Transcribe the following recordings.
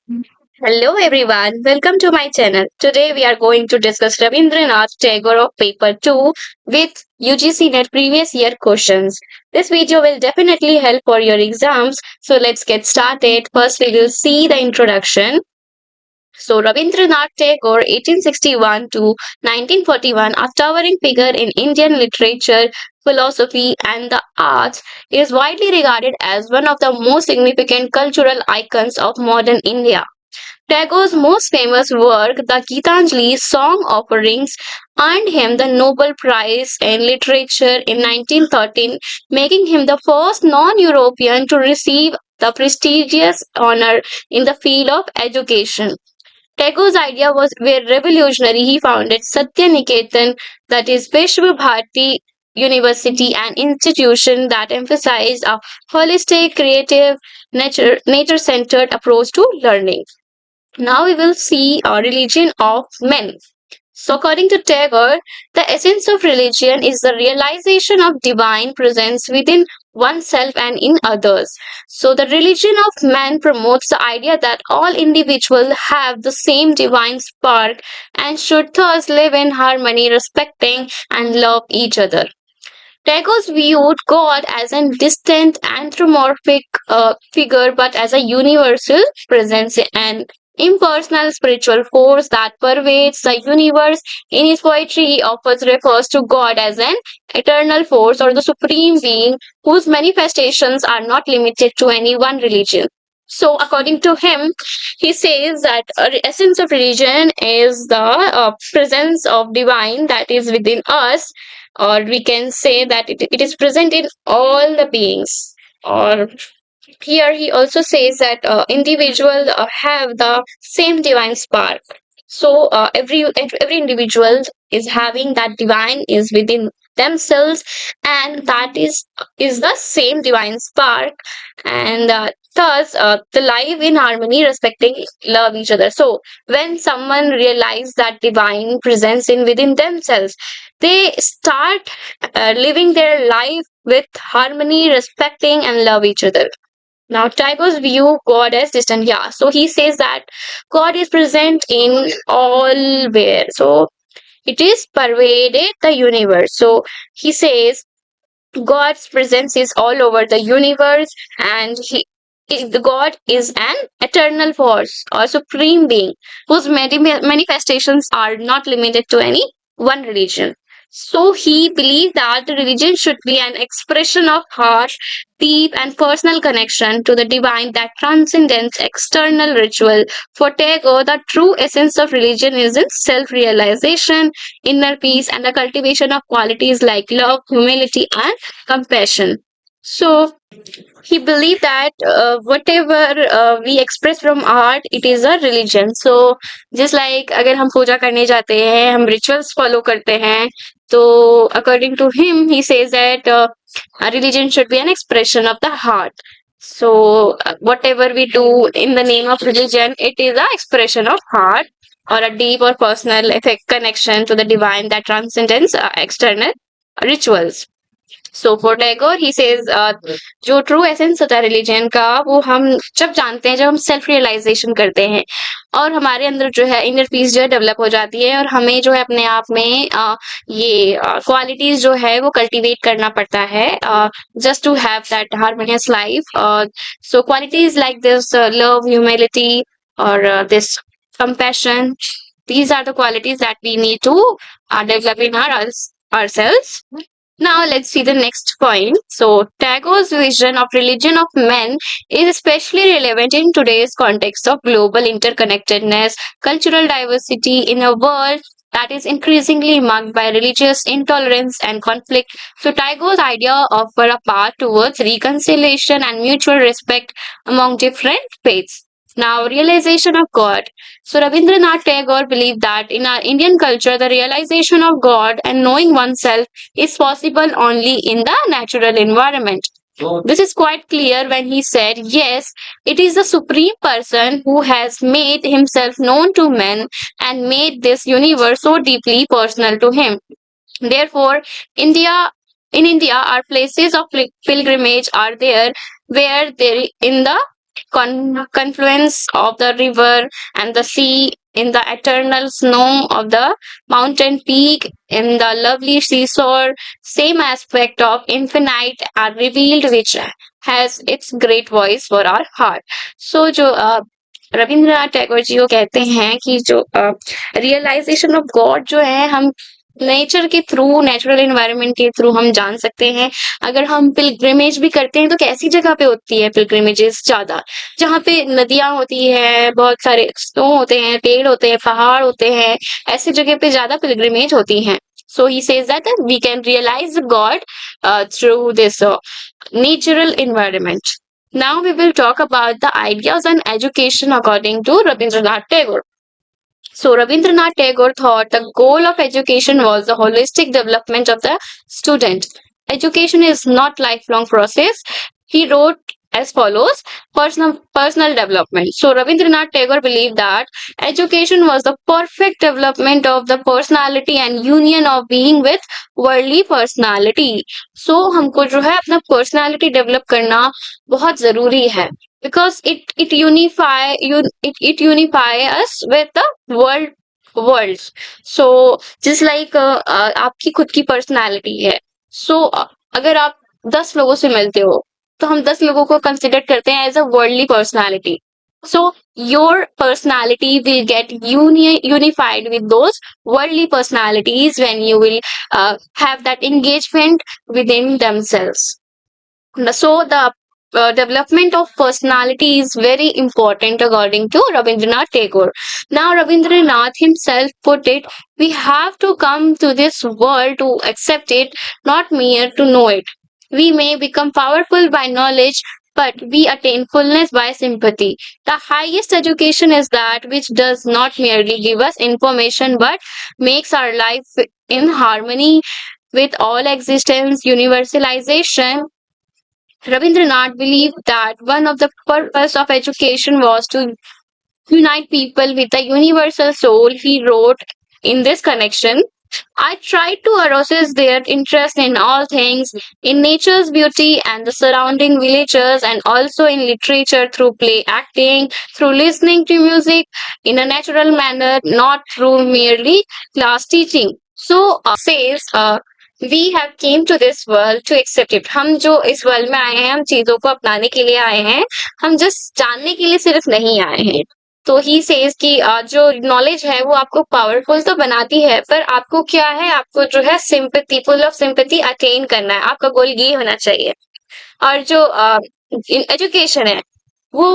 Hello everyone, welcome to my channel. Today we are going to discuss Rabindranath Tagore of paper 2 with UGC NET previous year questions. This video will definitely help for your exams. So let's get started. First we will see the introduction. So Rabindranath Tagore 1861 to 1941, a towering figure in Indian literature, philosophy and the arts, is widely regarded as one of the most significant cultural icons of modern India. Tagore's most famous work, the Gitanjali Song Offerings, earned him the Nobel Prize in Literature in 1913, making him the first non European to receive the prestigious honor in the field of education. Tagore's idea was very revolutionary. He founded Satya Niketan, that is Vishwa Bharati University, an institution that emphasized a holistic, creative, nature-centered approach to learning. Now we will see a religion of men. So, according to Tagore, the essence of religion is the realization of divine presence within oneself and in others. So, the religion of man promotes the idea that all individuals have the same divine spark and should thus live in harmony, respecting and love each other. Tagore viewed God as a distant anthropomorphic figure but as a universal presence and impersonal spiritual force that pervades the universe. In his poetry, he often refers to God as an eternal force or the supreme being whose manifestations are not limited to any one religion. So, according to him, he says that essence of religion is the presence of divine that is within us, or we can say that it is present in all the beings. Or here he also says that individuals have the same divine spark. So every individual is having that divine is within themselves, and that is the same divine spark, and thus the live in harmony, respecting, love each other. So when someone realizes that divine presence in within themselves, they start living their life with harmony, respecting and love each other. Now, Tagore's view God as distant. Yeah, so he says that God is present in all where. So it is pervaded the universe. So he says God's presence is all over the universe, and the God is an eternal force or supreme being whose manifestations are not limited to any one religion. So he believed that the religion should be an expression of heart, deep and personal connection to the divine that transcends external ritual. For Tagore, the true essence of religion is in self-realization, inner peace, and the cultivation of qualities like love, humility, and compassion. So he believed that whatever we express from art, it is a religion. So just like अगर हम पूजा करने जाते हैं, हम rituals follow करते हैं, तो according to him, he says that a religion should be an expression of the heart. So whatever we do in the name of religion, it is an expression of heart or a deep or personal effect connection to the divine that transcends external rituals. So for Tagore he says जो true essence होता है religion का, वो हम जब जानते हैं, जब हम सेल्फ रियलाइजेशन करते हैं और हमारे अंदर जो है इनर पीस जो है डेवलप हो जाती है, और हमें जो है अपने आप में ये क्वालिटीज जो है वो कल्टीवेट करना पड़ता है just to have that harmonious life. So qualities like this love, humility और this compassion, these are the qualities that we need to develop in ourselves. Now let's see the next point. So Tagore's vision of religion of men is especially relevant in today's context of global interconnectedness, cultural diversity in a world that is increasingly marked by religious intolerance and conflict. So Tagore's idea offered a path towards reconciliation and mutual respect among different faiths. Now, realization of God. So Rabindranath Tagore believed that in our Indian culture, the realization of God and knowing oneself is possible only in the natural environment. This is quite clear when he said, yes, it is the Supreme Person who has made himself known to men and made this universe so deeply personal to him. Therefore, India in India, our places of pilgrimage are there where there in the confluence of the river and the sea, in the eternal snow of the mountain peak, in the lovely seashore, same aspect of infinite are revealed, which has its great voice for our heart. So जो रविंद्रनाथ टैगोर जी वो कहते हैं कि जो realisation of God जो है हम nature के थ्रू, नेचुरल एनवायरनमेंट के थ्रू हम जान सकते हैं। अगर हम पिलग्रिमेज भी करते हैं तो कैसी जगह पे होती है पिलग्रिमेजेस ज्यादा, जहाँ पे नदियां होती है, बहुत सारे स्नो होते हैं, पेड़ होते हैं, पहाड़ होते हैं, ऐसी जगह पे ज्यादा पिलग्रिमेज होती हैं। So he says that we can realize God through this natural environment. Now we will talk about the ideas on education according to Rabindranath Tagore. So Rabindranath Tagore thought the goal of education was the holistic development of the student. Education is not lifelong process. He wrote as follows: personal development. So Rabindranath Tagore believed that education was the perfect development of the personality and union of being with worldly personality. So हमको जो है अपना personality develop करना बहुत जरूरी है, because it unify us with the world. So just like आपकी खुद की पर्सनालिटी है, so अगर आप 10 लोगों से मिलते हो तो हम 10 लोगों को कंसिडर करते हैं as a worldly personality. So your personality will get unified with those worldly personalities when you will have that engagement within themselves. So the development of personality is very important according to Rabindranath Tagore. Now Rabindranath himself put it, we have to come to this world to accept it, not mere to know it. We may become powerful by knowledge, but we attain fullness by sympathy. The highest education is that which does not merely give us information but makes our life in harmony with all existence. Universalization. Rabindranath believed that one of the purpose of education was to unite people with the universal soul. He wrote in this connection, I tried to arouse their interest in all things, in nature's beauty and the surrounding villages, and also in literature through play acting, through listening to music in a natural manner, not through merely class teaching. So says we have came to this world to accept it. हम जो इस world में आए हैं, हम चीजों को अपनाने के लिए आए हैं, हम जस्ट जानने के लिए सिर्फ नहीं आए हैं. तो ही सेज कि जो नॉलेज है वो आपको पावरफुल तो बनाती है, पर आपको क्या है, आपको जो है sympathy, full of sympathy attain करना है, आपका गोल ये होना चाहिए. और जो एजुकेशन है वो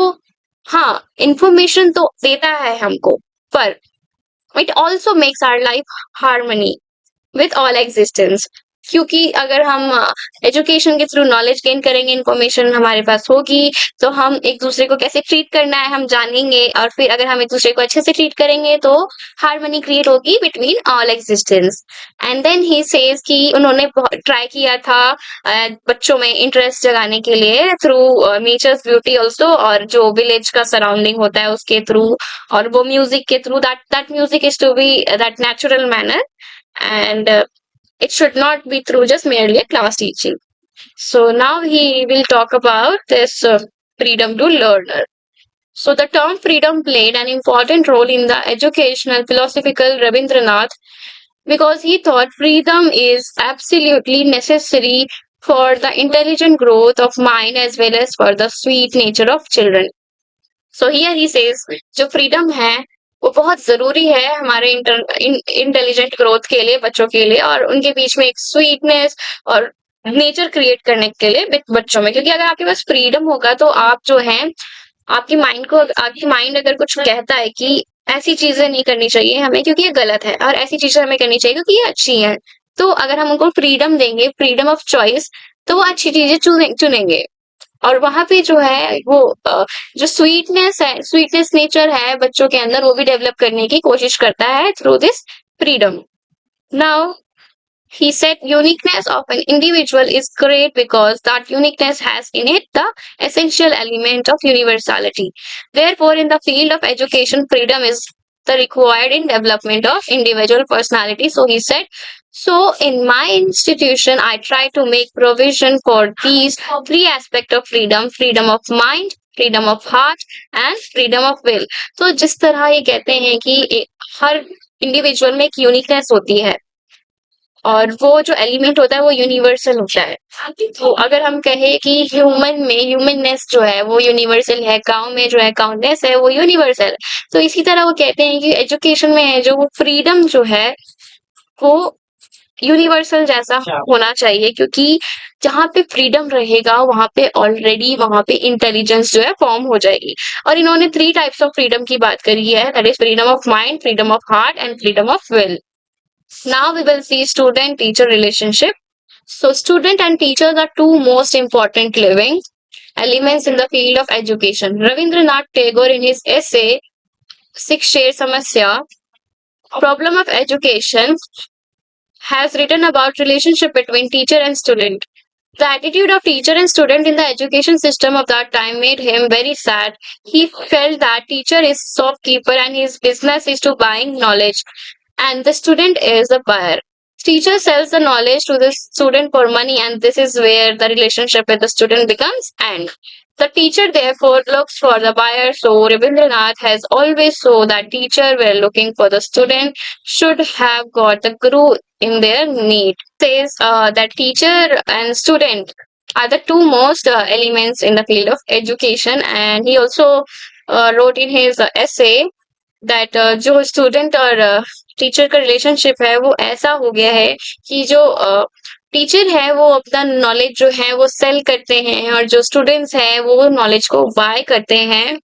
हाँ इंफॉर्मेशन तो देता है हमको, पर it also makes our life harmony with all existence. क्योंकि अगर हम एजुकेशन के थ्रू नॉलेज गेन करेंगे, इंफॉर्मेशन हमारे पास होगी, तो हम एक दूसरे को कैसे ट्रीट करना है हम जानेंगे, और फिर अगर हम एक दूसरे को अच्छे से ट्रीट करेंगे तो हार्मनी क्रिएट होगी between all existence. And then he says कि उन्होंने ट्राई किया था बच्चों में इंटरेस्ट जगाने के लिए थ्रू नेचर्स ब्यूटी ऑल्सो, और जो विलेज का सराउंडिंग होता है उसके थ्रू, और वो म्यूजिक के through, that music is to be that natural manner, and it should not be through just merely a class teaching. So now he will talk about this freedom to learner. So the term freedom played an important role in the educational philosophical Rabindranath, because he thought freedom is absolutely necessary for the intelligent growth of mind as well as for the sweet nature of children. So here he says जो freedom है वो बहुत जरूरी है हमारे intelligent growth के लिए, बच्चों के लिए, और उनके बीच में एक स्वीटनेस और नेचर क्रिएट करने के लिए बच्चों में. क्योंकि अगर आपके पास फ्रीडम होगा तो आप जो है आपकी माइंड अगर कुछ कहता है कि ऐसी चीजें नहीं करनी चाहिए हमें क्योंकि ये गलत है, और ऐसी चीजें हमें करनी चाहिए क्योंकि ये अच्छी है, तो अगर हम उनको फ्रीडम देंगे, फ्रीडम ऑफ चॉइस, तो वो अच्छी चीजें चुनेंगे. और वहां पे जो है वो जो स्वीटनेस नेचर है बच्चों के अंदर, वो भी डेवलप करने की कोशिश करता है through this freedom. Now he said uniqueness of an individual is great because that uniqueness has in it the essential element of universality. Therefore, in the field of education, freedom is the required in development of individual personality. So he said, so in my institution, I try to make provision for these three aspects of freedom: freedom of mind, freedom of heart and freedom of will. तो जिस तरह ये कहते हैं कि हर individual में एक uniqueness होती है और वो जो एलिमेंट होता है वो यूनिवर्सल होता है। तो अगर हम कहें कि ह्यूमन में ह्यूमननेस जो है वो यूनिवर्सल है, काउ में जो है काउंटनेस है वो यूनिवर्सल है। तो इसी तरह वो कहते हैं कि एजुकेशन में जो वो फ्रीडम जो है वो यूनिवर्सल जैसा होना चाहिए, क्योंकि जहाँ पे फ्रीडम रहेगा वहां पे इंटेलिजेंस जो है फॉर्म हो जाएगी। और इन्होंने 3 टाइप्स ऑफ फ्रीडम की बात करी है, that is freedom of mind, freedom of heart and freedom of will. Now we will see student-teacher relationship. So student and teachers are two most important living elements in the field of education. Rabindranath Tagore in his essay Shiksher Samasya, Problem of Education, has written about relationship between teacher and student. The attitude of teacher and student in the education system of that time made him very sad. He felt that teacher is shopkeeper and his business is to buying knowledge, and the student is the buyer. Teacher sells the knowledge to the student for money, and this is where the relationship with the student becomes end. The teacher therefore looks for the buyer. So Rabindranath has always saw that teacher were looking for the student should have got the guru in their need. Says that teacher and student are the two most elements in the field of education, and he also wrote in his essay that जो student और teacher का relationship है वो ऐसा हो गया है कि जो टीचर है वो अपना नॉलेज जो है वो सेल करते हैं और जो स्टूडेंट्स हैं वो नॉलेज को बाय करते हैं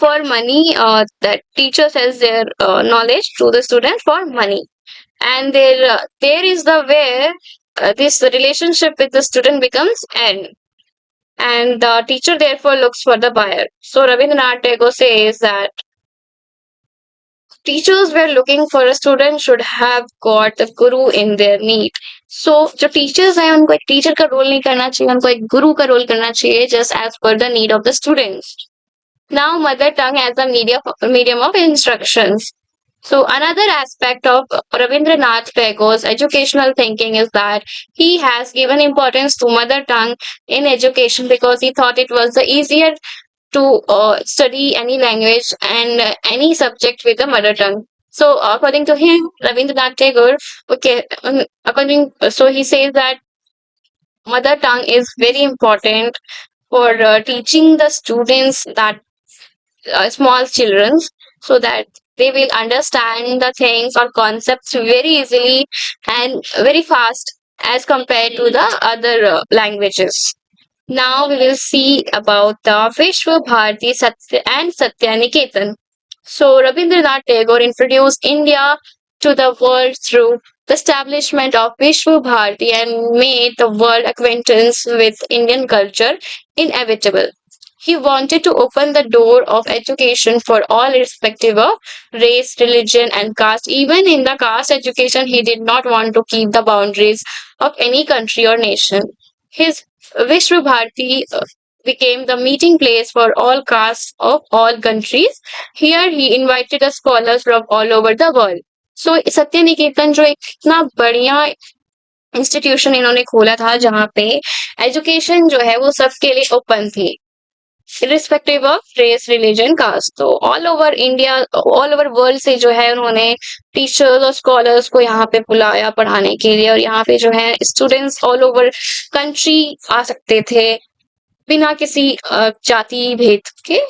for money. That teacher sells their knowledge to the student for money, and there is the where this relationship with the student becomes end, and the teacher therefore looks for the buyer. So Rabindranath Tagore says that teachers were looking for a student should have got the guru in their need. So जो teachers हैं उनको एक teacher का role नहीं करना चाहिए, उनको एक गुरु का रोल करना चाहिए just as per the need of the students. Now mother tongue as a medium of instructions. So another aspect of Rabindranath Tagore's educational thinking is that he has given importance to mother tongue in education because he thought it was the easier to study any language and any subject with the mother tongue. So, according to him, Rabindranath Tagore, okay, so he says that mother tongue is very important for teaching the students that small children, so that they will understand the things or concepts very easily and very fast as compared to the other languages. Now we will see about the Vishwa Bharati Satya and Satya Niketan. So Rabindranath Tagore introduced India to the world through the establishment of Vishwa Bharati and made the world acquaintance with Indian culture inevitable. He wanted to open the door of education for all irrespective of race, religion and caste. Even in the caste education, he did not want to keep the boundaries of any country or nation. His Vishwa Bharati became the meeting place for all castes of all countries. Here he invited the scholars from all over the world. So सत्य निकेतन जो एक इतना बढ़िया institution इन्होंने खोला था जहाँ पे एजुकेशन जो है वो सबके लिए ओपन थी, irrespective of race, religion, caste. तो all over India, all over world से जो है उन्होंने टीचर्स और स्कॉलर्स को यहाँ पे बुलाया पढ़ाने के लिए, और यहाँ पे जो है स्टूडेंट्स ऑल ओवर कंट्री आ सकते थे बिना किसी जाति भेद के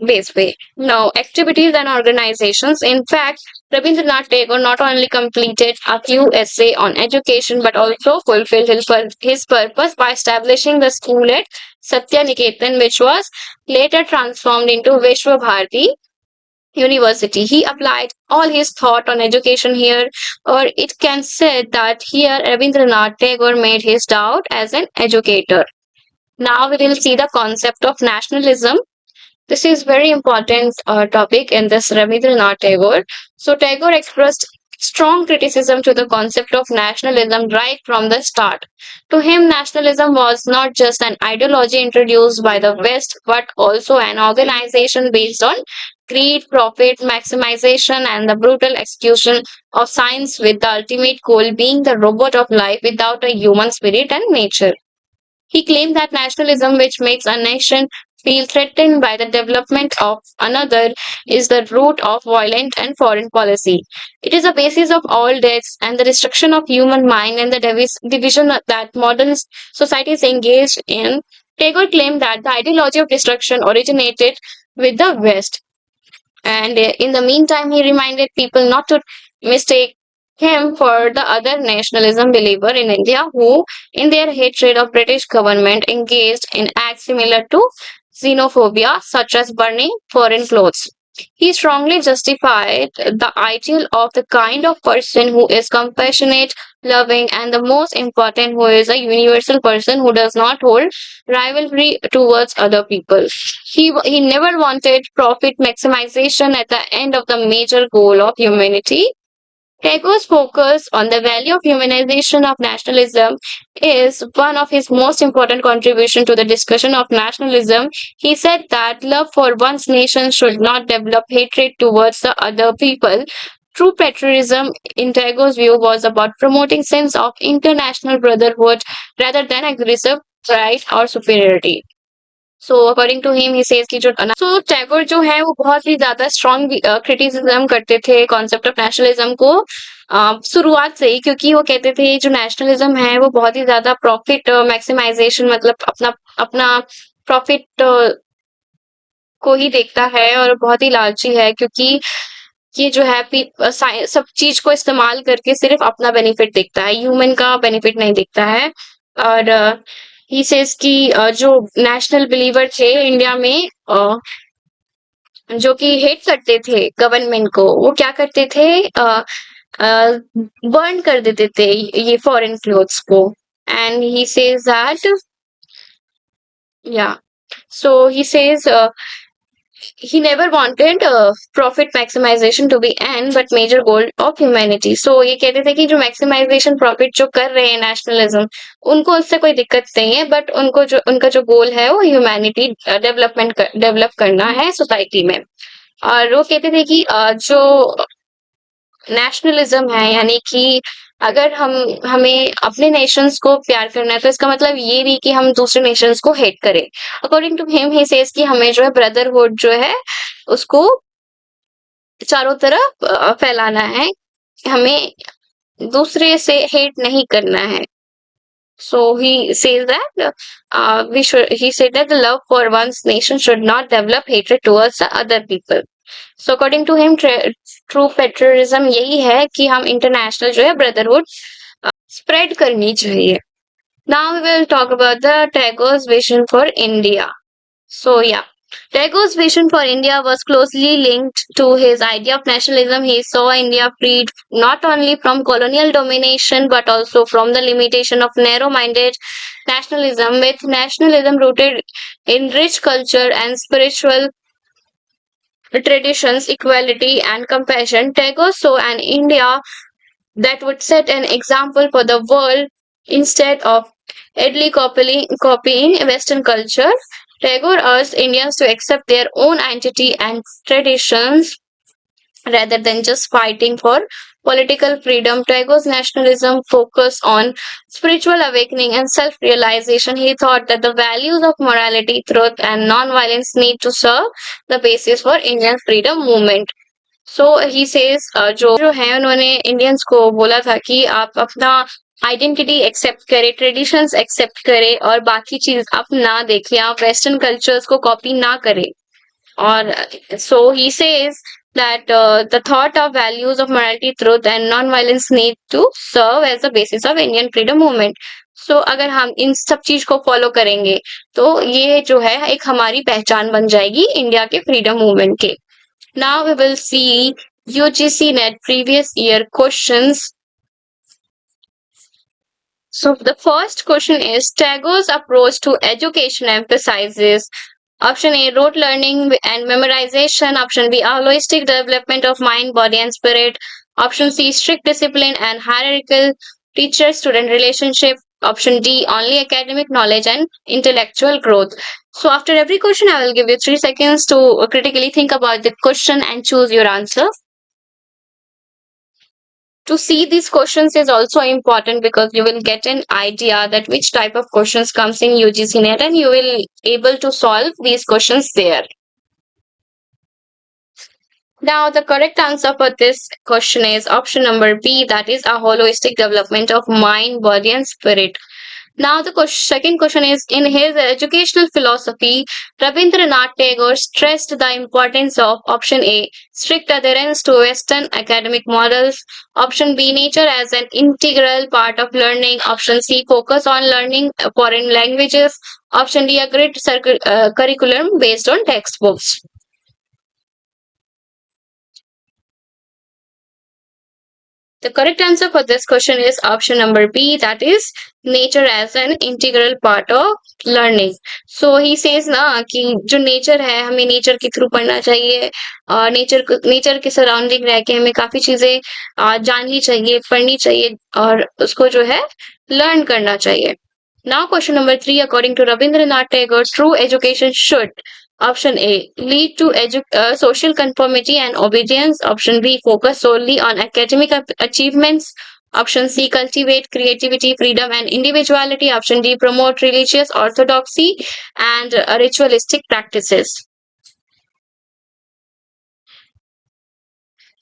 base way. Now, activities and organizations. In fact, Rabindranath Tagore not only completed a few essays on education but also fulfilled his purpose by establishing the school at Satya Niketan, which was later transformed into Vishwa Bharati University. He applied all his thought on education here, or it can said that here Rabindranath Tagore made his doubt as an educator. Now we will see the concept of nationalism. This is very important topic in this Rabindranath Tagore. So Tagore expressed strong criticism to the concept of nationalism right from the start. To him, nationalism was not just an ideology introduced by the West, but also an organization based on greed, profit, maximization, and the brutal execution of science, with the ultimate goal being the robot of life without a human spirit and nature. He claimed that nationalism, which makes a nation feel threatened by the development of another, is the root of violent and foreign policy. It is the basis of all deaths and the destruction of human mind and the division that modern society is engaged in. Tagore claimed that the ideology of destruction originated with the West, and in the meantime, he reminded people not to mistake him for the other nationalism believer in India who, in their hatred of British government, engaged in acts similar to xenophobia, such as burning foreign clothes. He strongly justified the ideal of the kind of person who is compassionate, loving, and the most important, who is a universal person who does not hold rivalry towards other people. He never wanted profit maximization at the end of the major goal of humanity. Tagore's focus on the value of humanization of nationalism is one of his most important contributions to the discussion of nationalism. He said that love for one's nation should not develop hatred towards the other people. True patriotism, in Tagore's view, was about promoting sense of international brotherhood rather than aggressive pride or superiority. So according to him he says कि जो सो टैगोर जो है वो बहुत ही ज्यादा strong criticism करते थे concept of nationalism को शुरुआत से ही, क्योंकि वो कहते थे जो नेशनलिज्म है वो बहुत ही ज्यादा प्रॉफिट मैक्सिमाइजेशन, मतलब अपना अपना प्रॉफिट को ही देखता है और बहुत ही लालची है, क्योंकि ये जो है सब चीज को इस्तेमाल करके सिर्फ अपना बेनिफिट देखता है, ह्यूमन का बेनिफिट नहीं देखता है। और ही सेज कि जो नेशनल बिलीवर थे इंडिया में, जो कि हेट करते थे गवर्नमेंट को, वो क्या करते थे, बर्न कर देते थे ये फॉरेन क्लोथ्स को। एंड ही सेज दैट, या so he says he never wanted profit maximization to be end but major goal of humanity. So ये कहते थे कि जो maximization profit जो कर रहे हैं nationalism, उनको उससे कोई दिक्कत नहीं है, बट उनको जो उनका जो गोल है वो ह्यूमैनिटी डेवलप करना है सोसाइटी में। और वो कहते थे कि जो नेशनलिज्म है, यानी कि अगर हमें अपने नेशंस को प्यार करना है तो इसका मतलब ये नहीं कि हम दूसरे नेशंस को हेट करें। According to him he says कि हमें जो है ब्रदरहुड जो है उसको चारों तरफ फैलाना है, हमें दूसरे से हेट नहीं करना है। So he says that he said that the love for one's nation should not develop hatred towards the other people. So according to him, true patriotism यही है कि हम इंटरनेशनल जो है ब्रदरहुड स्प्रेड करनी चाहिए। Now we will talk about the Tagore's vision for India. So yeah, Tagore's vision for India was closely linked to his idea of nationalism. He saw India freed not only from colonial domination but also from the limitation of narrow-minded nationalism. With nationalism rooted in rich culture and spiritual traditions, equality, and compassion, Tagore saw an India that would set an example for the world instead of idly copying Western culture. Tagore urged Indians to accept their own identity and traditions rather than just fighting for political freedom. Tagore's nationalism focused on spiritual awakening and self realization. He thought that the values of morality, truth, and non-violence need to serve the basis for Indian freedom movement. So he says जो है उन्होंने Indians को बोला था कि आप अपना identity accept करें, ट्रेडिशंस एक्सेप्ट करें और बाकी चीज आप ना देखें, आप वेस्टर्न कल्चर्स को कॉपी ना करें। और so he says that the thought of values of morality, truth and non-violence need to serve as the basis of Indian freedom movement. So अगर हम इन सब चीज को फॉलो करेंगे तो ये जो है एक हमारी पहचान बन जाएगी इंडिया के फ्रीडम मूवमेंट के। Now we will see UGC NET previous year questions. So the first question is Tagore's approach to education emphasizes option A rote learning and memorization, option B holistic development of mind, body and spirit, option C strict discipline and hierarchical teacher student relationship, option D only academic knowledge and intellectual growth. So after every question I will give you 3 seconds to critically think about the question and choose your answer. To see these questions is also important because you will get an idea that which type of questions comes in UGC net and you will able to solve these questions there. Now, the correct answer for this question is option number B, that is a holistic development of mind, body, and spirit. Now, the second question is in his educational philosophy, Rabindranath Tagore stressed the importance of option A, strict adherence to Western academic models, option B, nature as an integral part of learning, option C, focus on learning foreign languages, option D, a great curriculum based on textbooks. The correct answer for this question is option number B, that is nature as an integral part of learning. So he says ना कि जो nature है हमें nature के through पढ़ना चाहिए और nature के सराउंडिंग रह के हमें काफी चीजें जाननी चाहिए, पढ़नी चाहिए और उसको जो है लर्न करना चाहिए. Now question number 3, according to Rabindranath Tagore, true education should option A, lead to social conformity and obedience. Option B, focus solely on academic achievements. Option C, cultivate creativity, freedom, and individuality. Option D, promote religious orthodoxy and ritualistic practices.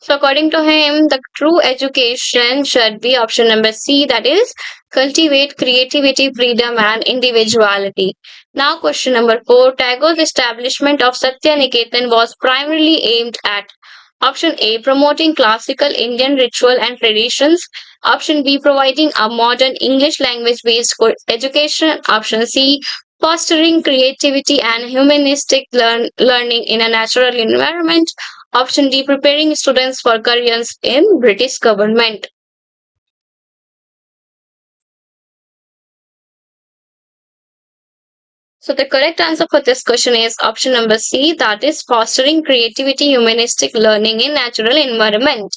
So, according to him, the true education should be option number C, that is, cultivate creativity, freedom, and individuality. Now, question number 4, Tagore's establishment of Satya Niketan was primarily aimed at option A, promoting classical Indian ritual and traditions. Option B, providing a modern English language based education. Option C, fostering creativity and humanistic learning in a natural environment. Option D, preparing students for careers in British government. So the correct answer for this question is option number C, that is fostering creativity, humanistic learning in natural environment.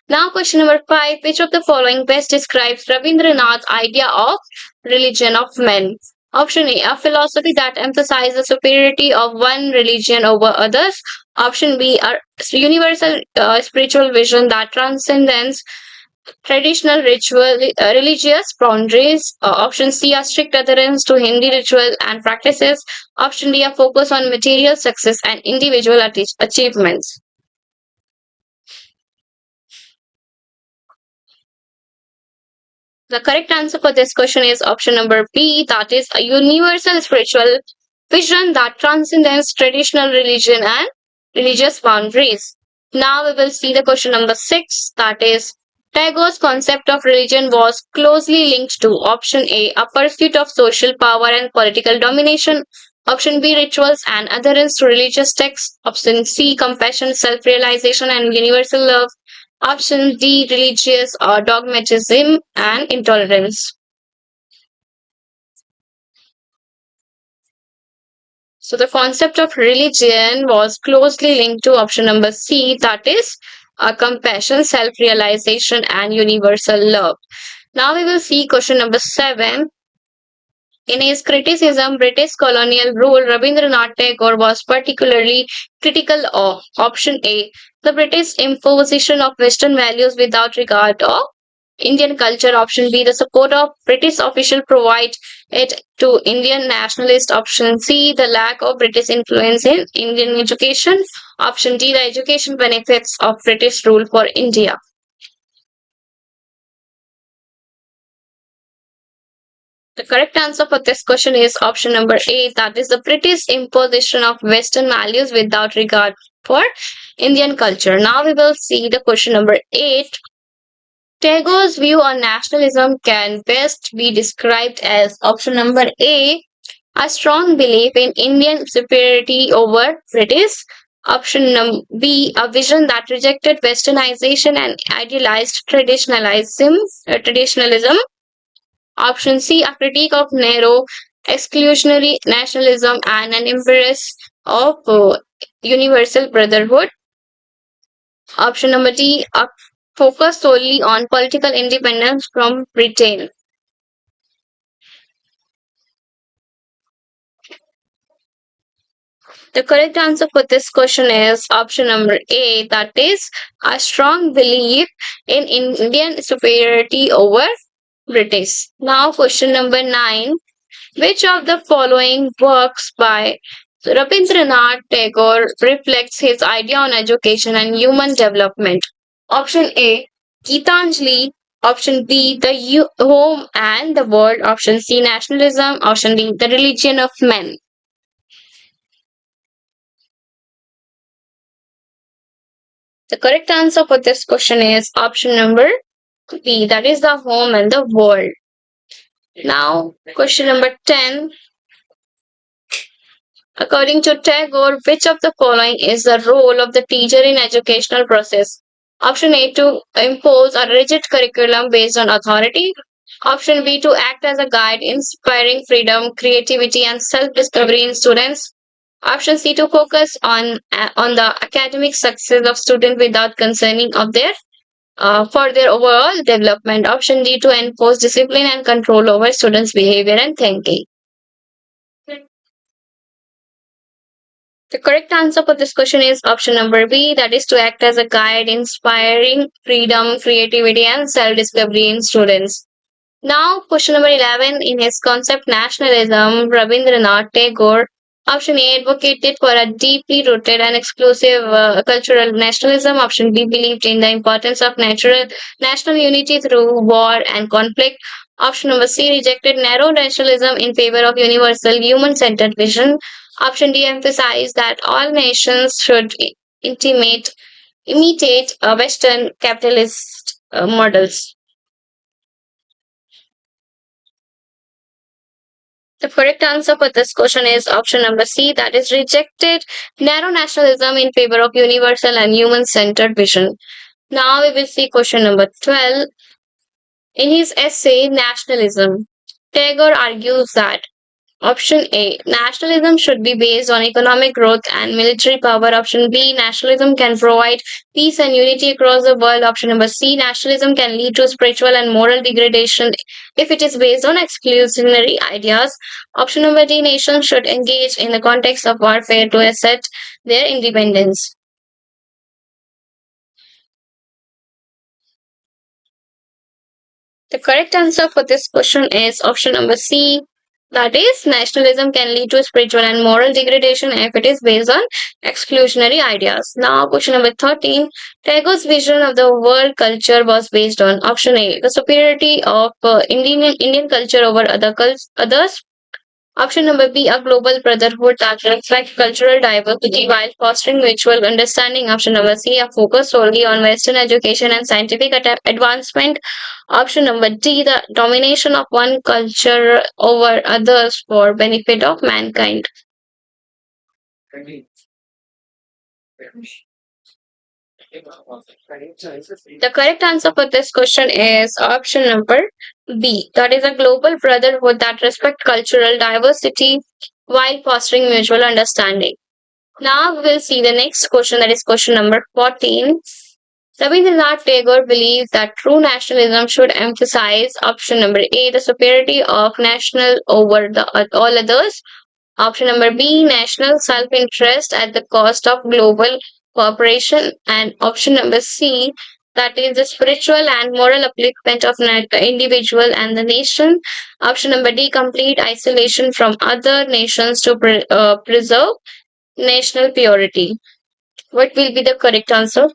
Now question number 5, which of the following best describes Rabindranath's idea of religion of men? Option A, a philosophy that emphasizes the superiority of one religion over others. Option B, a universal spiritual vision that transcends traditional religious boundaries. Option C, a strict adherence to Hindi ritual and practices. Option D, a focus on material success and individual achievements. The correct answer for this question is option number B, that is a universal spiritual vision that transcends traditional religion and religious boundaries. Now we will see the question number 6, that is Tagore's concept of religion was closely linked to option A, a pursuit of social power and political domination. Option B, rituals and adherence to religious texts. Option C, compassion, self realization, and universal love. Option D, religious or dogmatism and intolerance. So the concept of religion was closely linked to option number C, that is compassion, self-realization, and universal love. Now we will see question number 7. In his criticism, British colonial rule, Rabindranath Tagore was particularly critical of option A, the British imposition of Western values without regard of Indian culture. Option B, the support of British official provide it to Indian nationalist. Option C, the lack of British influence in Indian education. Option D, the education benefits of British rule for India. The correct answer for this question is option number A, that is the British imposition of Western values without regard for Indian culture. Now we will see the question number 8. Tagore's view on nationalism can best be described as option number A, a strong belief in Indian superiority over British. Option B, a vision that rejected westernization and idealized traditionalism. Option C, a critique of narrow, exclusionary nationalism and an embrace of universal brotherhood. Option number D, a focus solely on political independence from Britain. The correct answer for this question is option number A, that is a strong belief in Indian superiority over British. Now, question number 9. Which of the following works by Rabindranath Tagore reflects his idea on education and human development? Option A, Gitanjali. Option B, the home and the world. Option C, nationalism. Option D, the religion of men. The correct answer for this question is option number B, that is the home and the world. Now, question number 10. According to Tagore, which of the following is the role of the teacher in educational process? Option A, to impose a rigid curriculum based on authority. Option B, to act as a guide, inspiring freedom, creativity, and self-discovery in students. Option C, to focus on the academic success of students without concerning of their for their overall development. Option D, to enforce discipline and control over students' behavior and thinking. The correct answer for this question is option number B, that is to act as a guide, inspiring freedom, creativity, and self discovery in students. Now, question number 11. In his concept Nationalism, Rabindranath Tagore, option A, advocated for a deeply rooted and exclusive cultural nationalism. Option B, believed in the importance of national unity through war and conflict. Option number C, rejected narrow nationalism in favor of universal human centered vision. Option D, emphasized that all nations should intimate, imitate Western capitalist models. The correct answer for this question is option number C, that is rejected narrow nationalism in favor of universal and human centered vision. Now we will see question number 12. In his essay Nationalism, Tagore argues that option A, nationalism should be based on economic growth and military power. Option B, nationalism can provide peace and unity across the world. Option number C, nationalism can lead to spiritual and moral degradation if it is based on exclusionary ideas. Option number D, nations should engage in the context of warfare to assert their independence. The correct answer for this question is option number C. That is, nationalism can lead to spiritual and moral degradation if it is based on exclusionary ideas. Now, question number 13. Tagore's vision of the world culture was based on option A, the superiority of Indian culture over others. Option number B, a global brotherhood that reflects cultural diversity while fostering mutual understanding. Option number C, a focus solely on Western education and scientific advancement. Option number D, the domination of one culture over others for benefit of mankind. The correct answer for this question is option number B. That is a global brotherhood that respects cultural diversity while fostering mutual understanding. Now we will see the next question, that is question number 14. Rabindranath Tagore believes that true nationalism should emphasize option number A, the superiority of national over all others. Option number B, national self-interest at the cost of global cooperation. And option number C, that is the spiritual and moral upliftment of the individual and the nation. Option number D, complete isolation from other nations to preserve national purity. What will be the correct answer?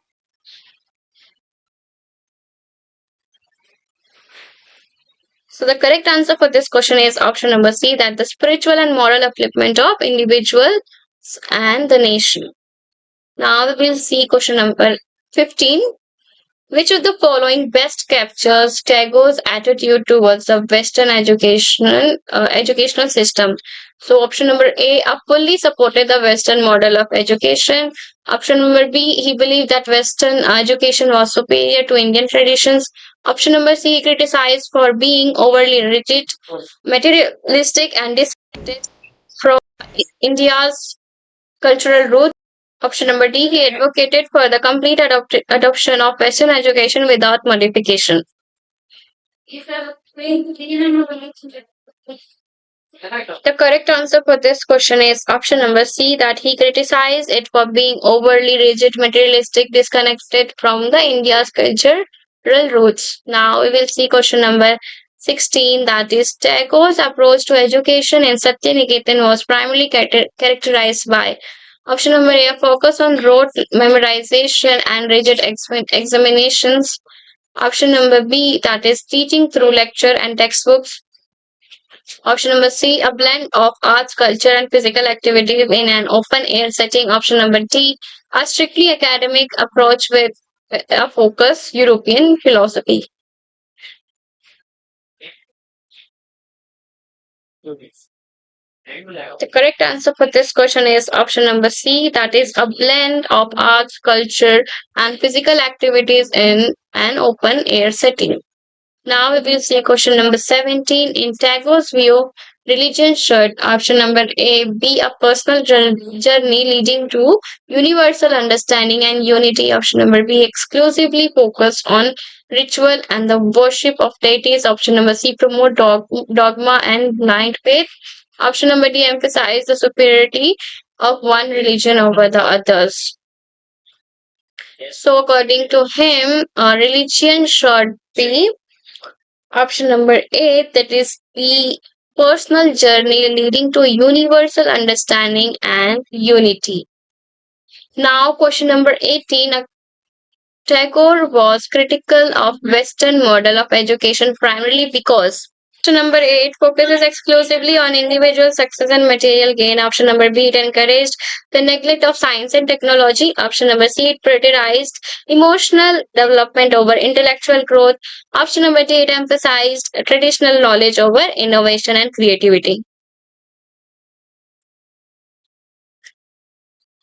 So the correct answer for this question is option number C, that the spiritual and moral upliftment of individuals and the nation. Now we will see question number 15. Which of the following best captures Tagore's attitude towards the Western educational system? So option number A, fully supported the Western model of education. Option number B, he believed that Western education was superior to Indian traditions. Option number C, he criticized for being overly rigid, materialistic, and disconnected from India's cultural roots. Option number D, he advocated for the complete adoption of Western education without modification. The correct answer for this question is option number C, that he criticized it for being overly rigid, materialistic, disconnected from the India's cultural roots. Now we will see question number 16, that is Tagore's approach to education in Satyaniketan was primarily characterized by option number A, a focus on rote memorization and rigid examinations. Option number B, that is teaching through lecture and textbooks. Option number C, a blend of arts, culture, and physical activity in an open air setting. Option number D, a strictly academic approach with a focus, European philosophy. The correct answer for this question is option number C, that is a blend of arts, culture, and physical activities in an open air setting. Now we will see question number 17. In Tagore's view, religion should, option number A, be a personal journey leading to universal understanding and unity. Option number B, exclusively focused on ritual and the worship of deities. Option number C, promote dogma and blind faith. Option number D, emphasize the superiority of one religion over the others. So according to him, religion should be option number 8, that is the personal journey leading to universal understanding and unity. Now, question number 18. Tagore was critical of Western model of education primarily because option number 8 focuses exclusively on individual success and material gain. Option number B, it encouraged the neglect of science and technology. Option number C, it prioritized emotional development over intellectual growth. Option number D, it emphasized traditional knowledge over innovation and creativity.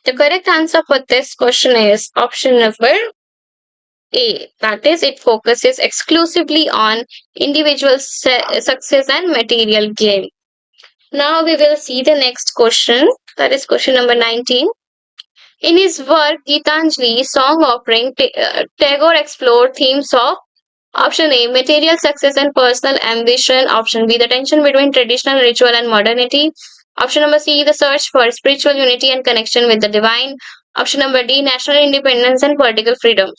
The correct answer for this question is option number A, that is, it focuses exclusively on individual success and material gain. Now we will see the next question, that is question number 19. In his work Gitanjali, Song Offering, Tagore explored themes of option A, material success and personal ambition. Option B, the tension between traditional ritual and modernity. Option number C, the search for spiritual unity and connection with the divine. Option number D, national independence and political freedom.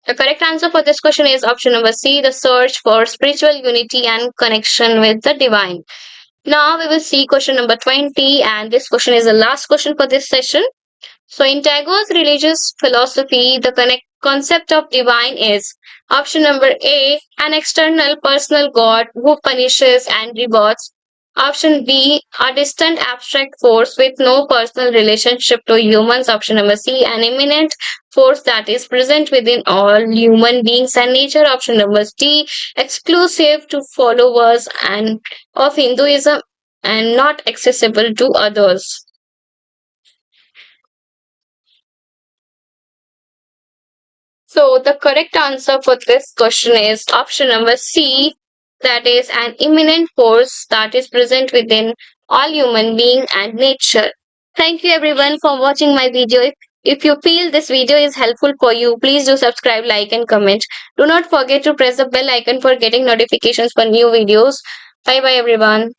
The correct answer for this question is option number C, the search for spiritual unity and connection with the divine. Now we will see question number 20, and this question is the last question for this session. So, in Tagore's religious philosophy, the concept of divine is option number A, an external personal God who punishes and rewards. Option B, a distant abstract force with no personal relationship to humans. Option number C, an immanent force that is present within all human beings and nature. Option number D, exclusive to followers and of Hinduism and not accessible to others. So the correct answer for this question is option number C, that is an immanent force that is present within all human being and nature. Thank you everyone for watching my video. If you feel this video is helpful for you, please do subscribe, like and comment. Do not forget to press the bell icon for getting notifications for new videos. Bye bye everyone.